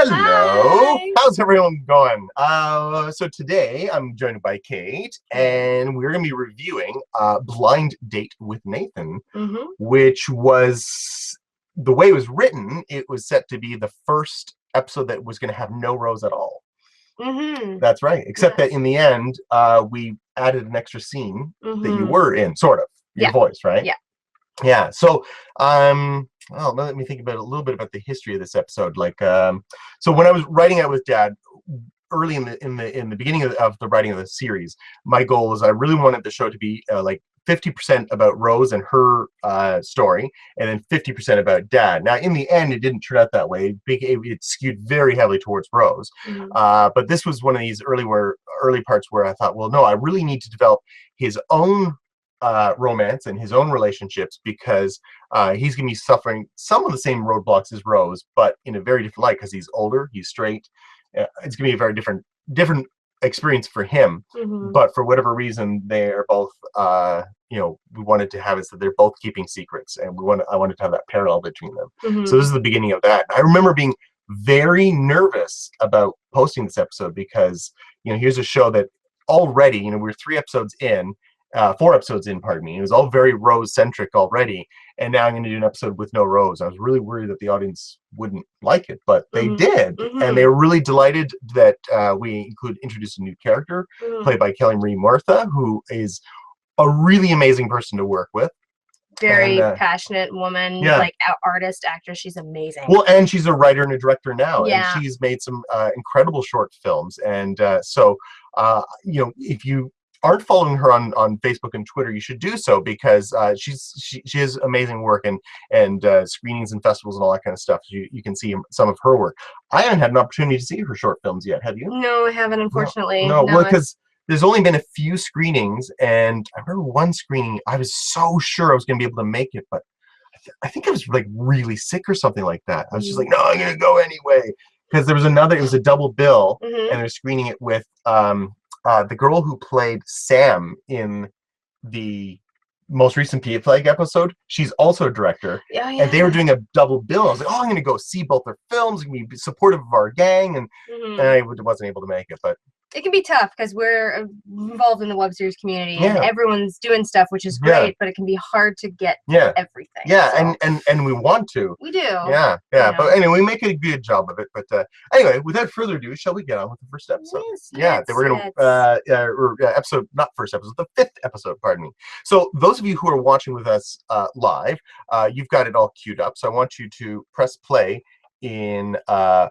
Hello. Hi. How's everyone going? So today I'm joined by Kate, and we're going to be reviewing Blind Date with Nathan, which was, the way it was written, it was set to be the first episode that was going to have no Rose at all. That's right. Except that in the end, we added an extra scene that you were in, sort of, your voice, right? Yeah. Yeah. So, well, let me think about a little bit about the history of this episode. Like, so when I was writing it with Dad, early in the beginning of the writing of the series, my goal was I really wanted the show to be like 50% about Rose and her story, and then 50% about Dad. Now, in the end, it didn't turn out that way. It skewed very heavily towards Rose. But this was one of these early parts where I thought, well, no, I really need to develop his own romance and his own relationships, because he's going to be suffering some of the same roadblocks as Rose, but in a very different light, because he's older, he's straight. It's going to be a very different experience for him. But for whatever reason, they're both, we wanted to have it so they're both keeping secrets, and I wanted to have that parallel between them. So this is the beginning of that. I remember being very nervous about posting this episode because, here's a show that already, we're 4 episodes in, pardon me. It was all very Rose-centric already, and now I'm going to do an episode with no Rose. I was really worried that the audience wouldn't like it, but they did, and they were really delighted that we introduced a new character played by Kelly Marie Martha, who is a really amazing person to work with. Very passionate woman, like artist, actress. She's amazing. Well, and she's a writer and a director now, and she's made some incredible short films. And so, if you aren't following her on Facebook and Twitter, you should do so, because she has amazing work and screenings and festivals and all that kind of stuff. You can see some of her work. I haven't had an opportunity to see her short films yet. Have you? No, I haven't, unfortunately. No, well, because there's only been a few screenings, and I remember one screening, I was so sure I was going to be able to make it, but I think I was like really sick or something like that. I was just like, no, I'm going to go anyway. Because there was it was a double bill, and they're screening it with the girl who played Sam in the most recent Pia Flag episode. She's also a director, and they were doing a double bill. I was like, oh, I'm going to go see both their films, and be supportive of our gang, and I wasn't able to make it, but it can be tough because we're involved in the web series community, and everyone's doing stuff, which is great, but it can be hard to get everything. So. And we want to. We do. Yeah. But anyway, we make a good job of it. But anyway, without further ado, shall we get on with the first episode? We're going to episode, not first episode, the 5th episode, pardon me. So those of you who are watching with us live, you've got it all queued up. So I want you to press play in 5,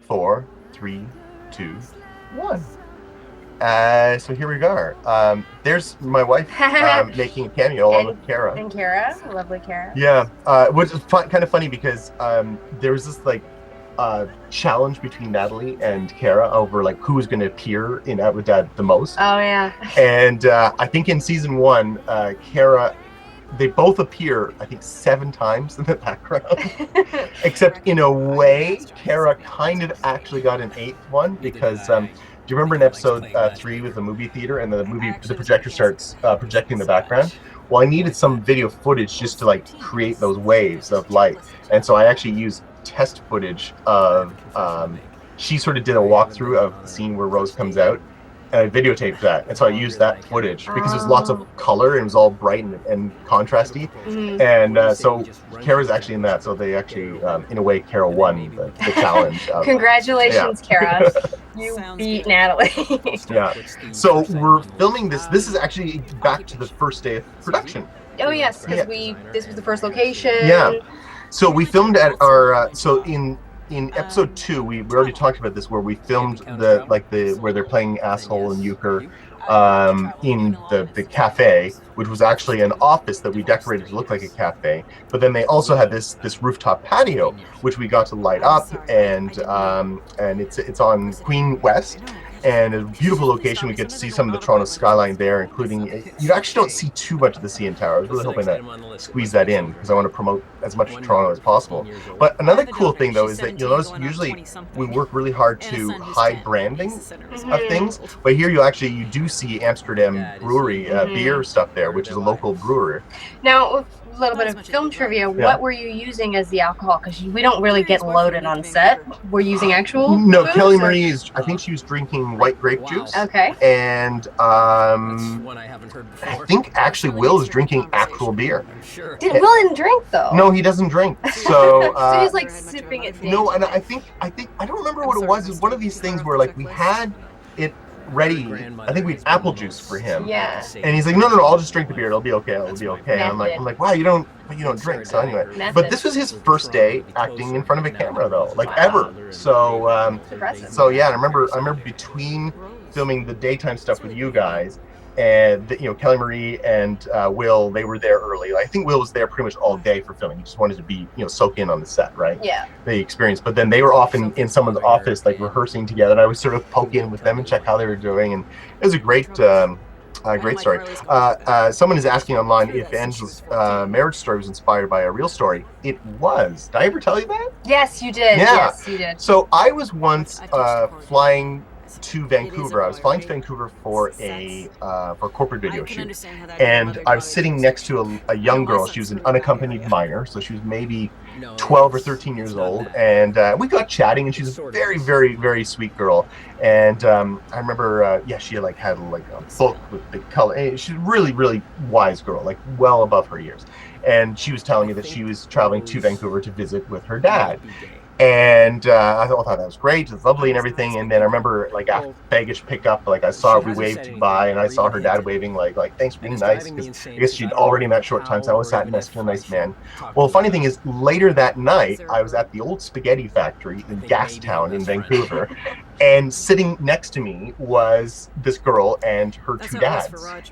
4, 3, 2, 1. So here we are. There's my wife making a cameo along with Kara. And Kara, lovely Kara. Yeah, which is kind of funny because there was this challenge between Natalie and Kara over who was going to appear in Out with Dad the most. Oh yeah. And I think in season 1, Kara, they both appear, I think, 7 times in the background. Except in a way, Kara kind of actually got an 8th one, because do you remember in episode 3 with the movie theater, and the projector starts projecting the background? Well, I needed some video footage just to create those waves of light, and so I actually used test footage of she sort of did a walkthrough of the scene where Rose comes out, and I videotaped that, and so I used that footage because there's lots of color and it was all bright and contrasty, and so Kara's actually in that. So they actually, in a way, Kara won the challenge. Congratulations, Kara! You beat Natalie. So we're filming this. This is actually back to the first day of production. Oh yes, because this was the first location. Yeah. So we filmed at our in episode 2, we already talked about this, where we filmed where they're playing asshole and euchre in the cafe, which was actually an office that we decorated to look like a cafe. But then they also had this rooftop patio, which we got to light up, and it's on Queen West. And a beautiful location. We get to see some of the Toronto skyline there, including, you actually don't see too much of the CN Tower. I was really hoping to squeeze that in because I want to promote as much Toronto as possible. But another cool thing though is that you'll notice usually we work really hard to hide branding of things, but here you do see Amsterdam Brewery beer stuff there, which is a local brewery. Now, a little bit of film trivia. What were you using as the alcohol? Because we don't really get loaded on set. We're using actual No, Kelly Marie I think she was drinking white grape juice. Okay. And I think actually Will is drinking actual beer. Will didn't drink though? No, he doesn't drink. So so he's like sipping it. No, and I think I don't remember what it was. It was one of these things where like we had it ready. I think we had apple juice for him. Yeah. And he's like, no, I'll just drink the beer. It'll be okay. And I'm like, wow, you don't drink. So anyway, but this was his first day acting in front of a camera though, like ever. So so yeah, I remember between filming the daytime stuff with you guys and Kelly Marie and Will, they were there early. I think Will was there pretty much all day for filming. He just wanted to be soak in on the set, right? Yeah. The experience. But then they were off in someone's office like rehearsing together, and I would sort of poke in with them and check how they were doing, and it was a great great story. Someone is asking online if Angela's marriage story was inspired by a real story. It was. Did I ever tell you that? Yes, you did. Yeah. Yes, you did. So I was once flying to Vancouver. I was flying to Vancouver for a corporate video shoot, and I was sitting next to a young girl. She was an unaccompanied minor, so she was maybe 12 or 13 years old, and we got chatting, and she's a very, very, very sweet girl. And I remember, she had a book with big color. She's a really, really wise girl, like well above her years. And she was telling me that she was traveling to Vancouver to visit with her dad. And I thought that was great. It was lovely and everything. And then I remember, after baggage pickup, I saw her, we waved by, and I saw her dad waving, thanks for being nice. Because I guess she'd already in that short time, so I always sat next to a nice man. Well, the funny thing is, later that night, I was at the old spaghetti factory in Gastown in Vancouver, and sitting next to me was this girl and her two dads.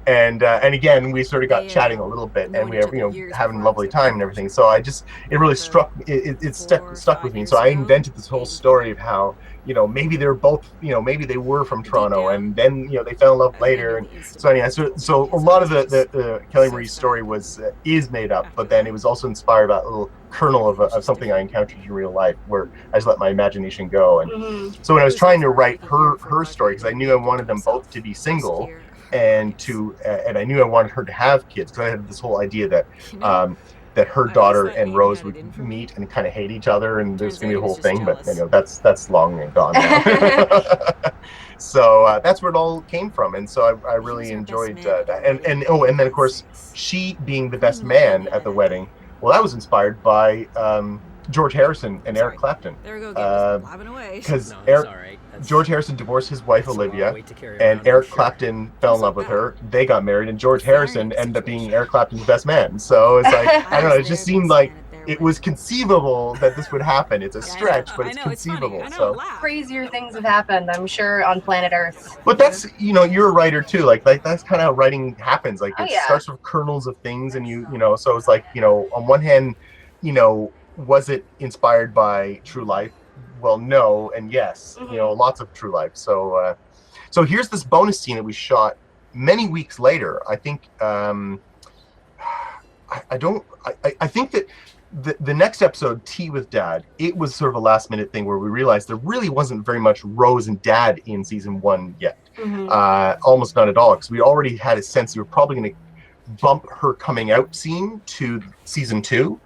And again, we sort of got chatting a little bit, and we were, having a lovely time and everything. So it really struck, it stuck with me. So I invented this whole story of how, maybe they're both, maybe they were from Toronto, and then, they fell in love later. And so anyway, so a lot of the Kelly Marie story is made up, but then it was also inspired by a little kernel of something I encountered in real life, where I just let my imagination go. And so when I was trying to write her story, because I knew I wanted them both to be single, and I knew I wanted her to have kids, because I had this whole idea that that her daughter and Rose would meet and kind of hate each other, and there's gonna be a whole thing. But that's long and gone now. So that's where it all came from, and so I really enjoyed that. And then of course, she being the best man at the wedding. Well, that was inspired by George Harrison and Eric Clapton. There we go, blabbing away. Because George Harrison divorced his wife Olivia, and Eric Clapton fell in love with her. They got married, and George Harrison ended up being Eric Clapton's best man. So it's like, I don't know, it just seemed like it was conceivable that this would happen. It's a stretch, but it's conceivable. So crazier things have happened, I'm sure, on planet Earth. But that's, you're a writer too. Like that's kind of how writing happens. Like it starts with kernels of things, and so it's like, on one hand, was it inspired by true life? Well, no, and yes, lots of true life. So, so here's this bonus scene that we shot many weeks later. I think, I think that the next episode, Tea with Dad, it was sort of a last minute thing where we realized there really wasn't very much Rose and Dad in season 1 yet. Almost none at all, because we already had a sense we were probably going to bump her coming out scene to season 2.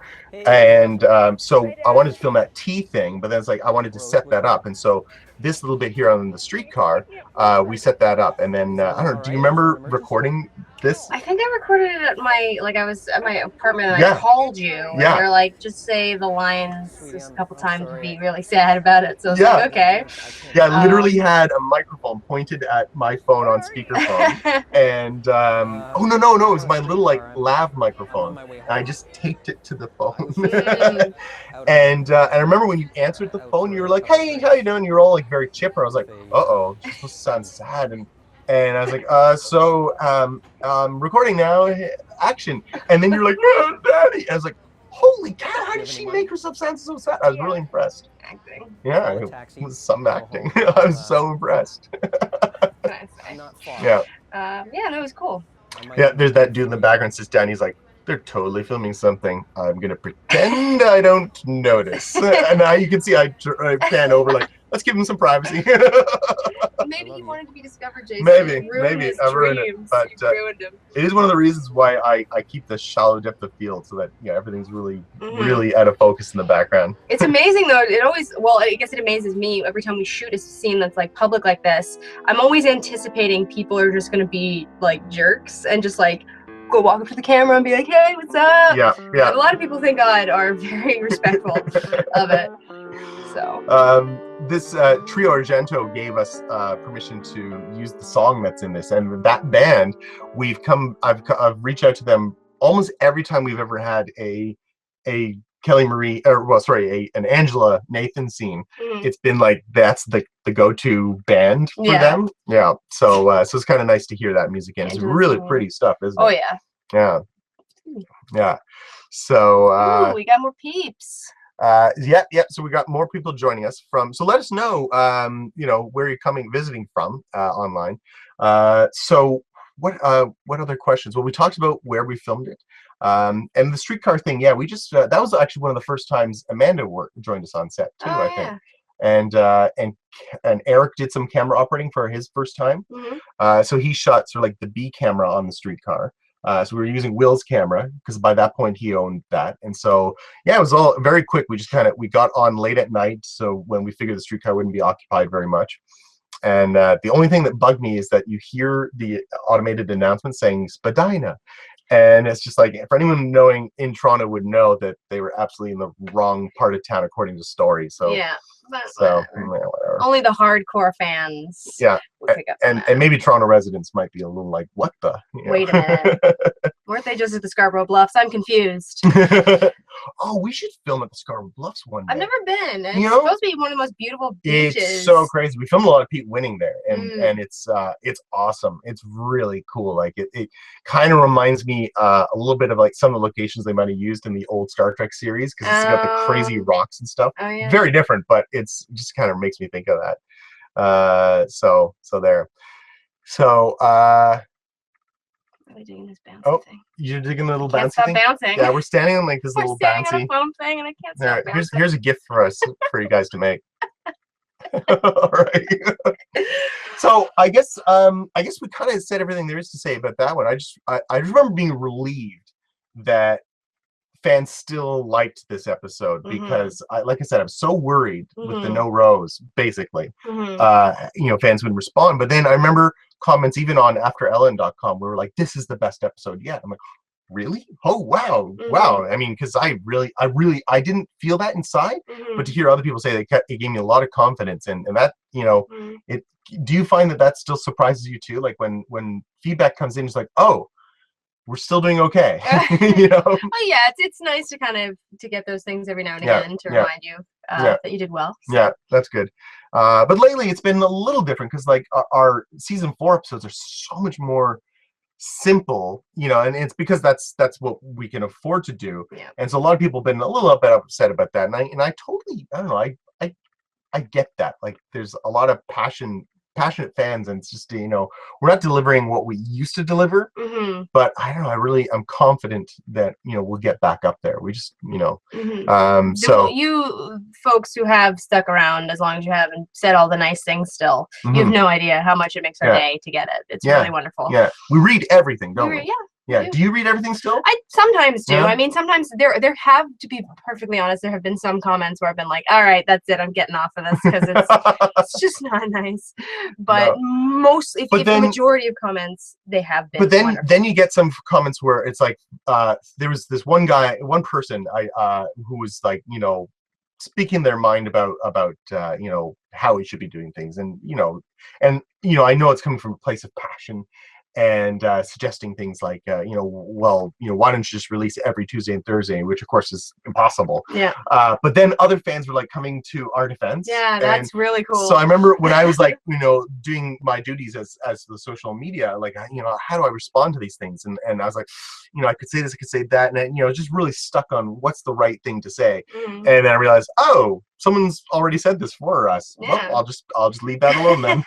And so I wanted to film that tea thing, but then it's like I wanted to set that up, and so this little bit here on the streetcar, we set that up, and then I don't know. Do you remember recording this? I think I recorded it at I was at my apartment, and I called you. And you're like, just say the lines just a couple times and be really sad about it. So I was like, okay. Yeah, I literally had a microphone pointed at my phone on speakerphone, and oh no, it was my little lav microphone, and I just taped it to the phone. And I remember when you answered the phone, you were like, "Hey, how you doing?" You were all very chipper. I was like, "Uh-oh, she's supposed to sound sad." And I was like, recording now, action. And then you're like, "No, Daddy." I was like, holy cow, how did she make herself sound so sad? I was really impressed. Acting. Yeah, it was some acting. I was so impressed. Nice. Yeah. No, it was cool. Yeah, there's that dude in the background sits down. He's like, They're totally filming something. I'm gonna pretend I don't notice. And now you can see I pan over like, let's give him some privacy. Maybe he wanted to be discovered, Jason. Maybe I ruined it. But ruined him. It is one of the reasons why I keep the shallow depth of field, so that everything's really really out of focus in the background. It's amazing though. It always, well, I guess it amazes me every time we shoot a scene that's like public like this. I'm always anticipating people are just gonna be like jerks and just like go walk up to the camera and be like, hey, what's up? Yeah. But a lot of people, thank God, are very respectful of it. So this Trio Argento gave us permission to use the song that's in this, and that band, I've reached out to them almost every time we've ever had a Kelly Marie, an Angela Nathan scene. It's been like that's the go-to band for them. Yeah. So it's kind of nice to hear that music in. It's really pretty stuff, isn't it? Oh yeah. Yeah. Yeah. So we got more peeps. So we got more people joining us from, so let us know where you're visiting from online. So what other questions? Well, we talked about where we filmed it, and the streetcar thing. We just that was actually one of the first times Amanda joined us on set too. I think. And Eric did some camera operating for his first time. So he shot sort of like the B camera on the streetcar. So we were using Will's camera because by that point he owned that, and so it was all very quick. We just we got on late at night, so when we figured the streetcar wouldn't be occupied very much. And the only thing that bugged me is that you hear the automated announcement saying Spadina, and it's just like, for anyone knowing in Toronto would know that they were absolutely in the wrong part of town according to story. So whatever. Only the hardcore fans. Yeah, and maybe Toronto residents might be a little like, what the? Wait a minute. Weren't they just at the Scarborough Bluffs? I'm confused. Oh, we should film at the Scarborough Bluffs one day. I've never been. It's supposed to be one of the most beautiful beaches. It's so crazy. We filmed a lot of Pete Winning there, and it's awesome. It's really cool. Like it kind of reminds me a little bit of like some of the locations they might have used in the old Star Trek series, because it's got the crazy rocks and stuff. Oh, yeah. Very different, but it's just kind of makes me think of that. So there. So doing this bouncy thing. You're digging the little bouncy thing? Bouncing. Yeah, we're standing on like this we're little standing bouncy. on a foam thing, and I can't stop bouncing. Here's a gift for us for you guys to make. All right. So I guess we kind of said everything there is to say about that one. I just remember being relieved that fans still liked this episode, because like I said, I was so worried with the no Rose, basically. Fans wouldn't respond. But then I remember comments even on AfterEllen.com, we were like, this is the best episode yet. I'm like, really? Oh wow. I mean, because I didn't feel that inside, but to hear other people say it gave me a lot of confidence, and that it. Do you find that still surprises you too? Like when feedback comes in, it's like, oh, we're still doing okay. Oh yeah, it's nice to kind of to get those things every now and again to remind you that you did well. So. Yeah, that's good. But lately it's been a little different, because like our season 4 episodes are so much more simple, and it's because that's what we can afford to do. Yeah. And so a lot of people have been a little upset about that, and I totally, I don't know, I get that. Like there's a lot of passionate fans, and it's just we're not delivering what we used to deliver, but I don't know, I'm confident that we'll get back up there. We just so you folks who have stuck around as long as you have and said all the nice things still, you have no idea how much it makes our day to get it. It's really wonderful. We read everything, don't we? Yeah. Do you read everything still? I sometimes do. I mean, sometimes there have, to be perfectly honest, there have been some comments where I've been like, all right, that's it, I'm getting off of this, because it's just not nice. But mostly, if the majority of comments, they have been. But then you get some comments where it's like, there was this one person who was like, speaking their mind about how we should be doing things, and I know it's coming from a place of passion, and suggesting things like, why don't you just release every Tuesday and Thursday, which of course is impossible. Yeah. But then other fans were like coming to our defense. Yeah, that's really cool. So I remember when I was like, doing my duties as the social media, like, how do I respond to these things? And I was like, I could say this, I could say that, and just really stuck on what's the right thing to say. And then I realized, oh, someone's already said this for us. Yeah. Well, I'll just leave that alone then.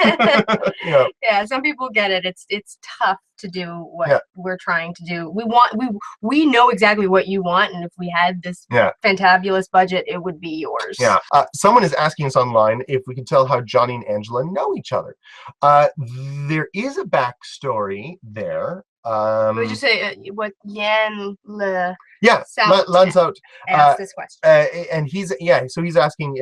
Yeah, some people get it. It's tough to do what we're trying to do. We know exactly what you want, and if we had this fantabulous budget, it would be yours. Yeah. Someone is asking us online if we can tell how Johnny and Angela know each other. There is a backstory there. Would you say what Jan Le? Yeah, Lanzout asked this question, and he's asking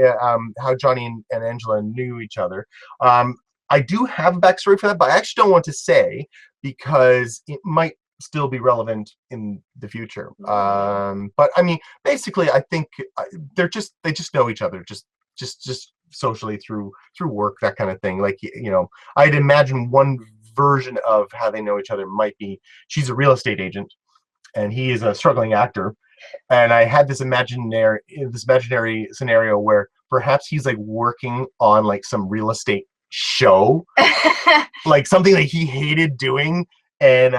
how Johnny and Angela knew each other. I do have a backstory for that, but I actually don't want to say because it might still be relevant in the future. But I mean, basically, I think they just know each other, just socially through work, that kind of thing. Like, I'd imagine one version of how they know each other might be she's a real estate agent and he is a struggling actor, and I had this imaginary scenario where perhaps he's like working on like some real estate show, like something that he hated doing, and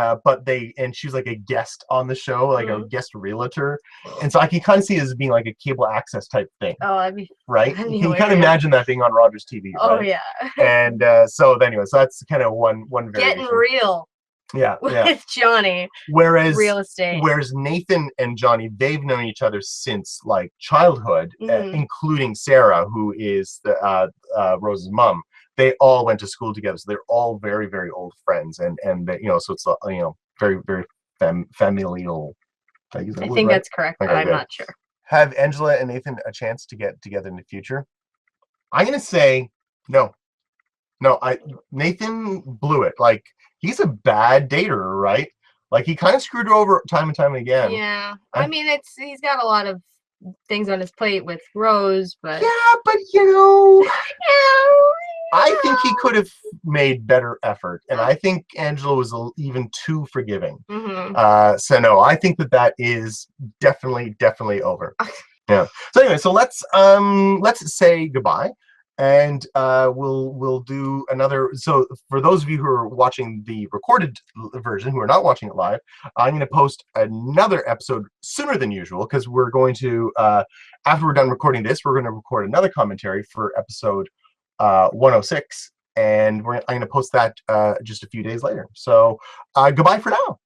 she's like a guest on the show, like a guest realtor, and so I can kind of see it as being like a cable access type thing. Oh, that'd be right. You can kind of imagine that being on Rogers TV. Oh right? yeah. And so that's kind of one variation. Getting real. Yeah, with Johnny. Whereas real estate. Whereas Nathan and Johnny, they've known each other since like childhood, including Sarah, who is the Rose's mom. They all went to school together, so they're all very, very old friends, and they, so it's very, very familial. I think that's correct, but I'm not sure. Have Angela and Nathan a chance to get together in the future? I'm gonna say no. Nathan blew it. Like, he's a bad dater, right? Like, he kind of screwed her over time and time again. Yeah, I mean, he's got a lot of things on his plate with Rose, but but I think he could have made better effort, and I think Angela was even too forgiving. So no, I think that is definitely over. Yeah. So anyway, so let's say goodbye. And we'll do another. So for those of you who are watching the recorded version, who are not watching it live, I'm going to post another episode sooner than usual, because we're going to, after we're done recording this, we're going to record another commentary for episode 106, and I'm going to post that just a few days later. So goodbye for now.